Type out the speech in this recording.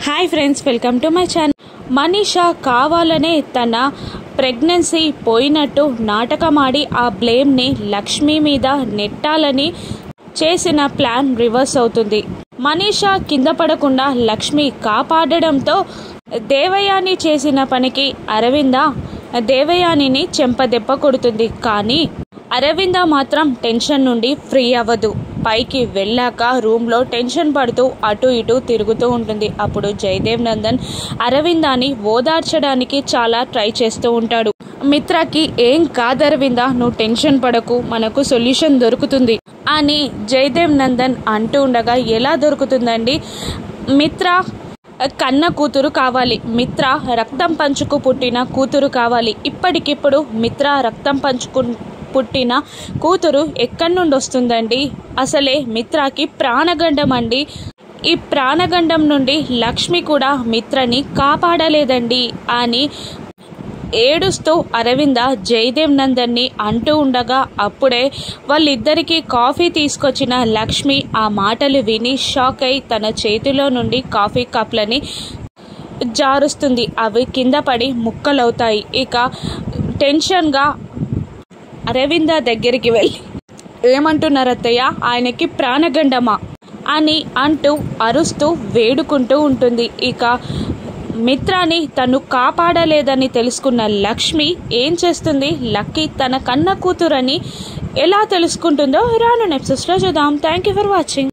Hi friends, welcome to my channel. Manisha కావాలనే తన pregnancy పోయినట్టు నాటకమాడి ఆ బ్లేమ్ని లక్ష్మి మీద నెట్టాలని చేసిన ప్లాన్ రివర్స్ అవుతుంది. మనీషా కింద పడకుండా లక్ష్మి కాపాడడంతో దేవయాని చేసిన పనికి అరవింద దేవయానిని చెంపదెబ్బ కొడుతుంది. కానీ అరవింద మాత్రం టెన్షన్ నుండి ఫ్రీ అవ్వదు. పైకి వెళ్ళాక రూమ్లో టెన్షన్ పడుతూ అటు ఇటు తిరుగుతూ ఉంటుంది. అప్పుడు జయదేవ్ నందన్ అరవిందాని ఓదార్చడానికి చాలా ట్రై చేస్తూ ఉంటాడు. మిత్రకి ఏం కాదు అరవింద, నువ్వు టెన్షన్ పడకు, మనకు సొల్యూషన్ దొరుకుతుంది అని జయదేవ్ నందన్ అంటూ ఉండగా, ఎలా దొరుకుతుందండి? మిత్ర కన్న కూతురు కావాలి, మిత్ర రక్తం పంచుకు పుట్టిన కూతురు కావాలి. ఇప్పటికిప్పుడు మిత్ర రక్తం పంచుకు పుట్టిన కూతురు ఎక్కడి నుండి వస్తుందండి? అసలే మిత్రకి ప్రాణగండం అండి. ఈ ప్రాణగండం నుండి లక్ష్మి కూడా మిత్రని కాపాడలేదండి అని ఏడుస్తూ అరవింద జయదేవ్ నందన్ని అంటూ ఉండగా, అప్పుడే వాళ్ళిద్దరికీ కాఫీ తీసుకొచ్చిన లక్ష్మి ఆ మాటలు విని షాక్ అయి తన చేతిలో నుండి కాఫీ కప్లని జారుస్తుంది. అవి కింద పడి ముక్కలవుతాయి. ఇక టెన్షన్గా అరవింద దగ్గరికి వెళ్ళి, ఏమంటున్నారు అత్తయ్య, ఆయనకి ప్రాణగండమా అని అంటూ అరుస్తూ వేడుకుంటూ ఉంటుంది. ఇక మిత్రాని తను కాపాడలేదని తెలుసుకున్న లక్ష్మి ఏం చేస్తుంది? లక్కీ తన కన్న కూతురని ఎలా తెలుసుకుంటుందో రాను ఎపిసోడ్స్లో చూద్దాం. Thank you for watching.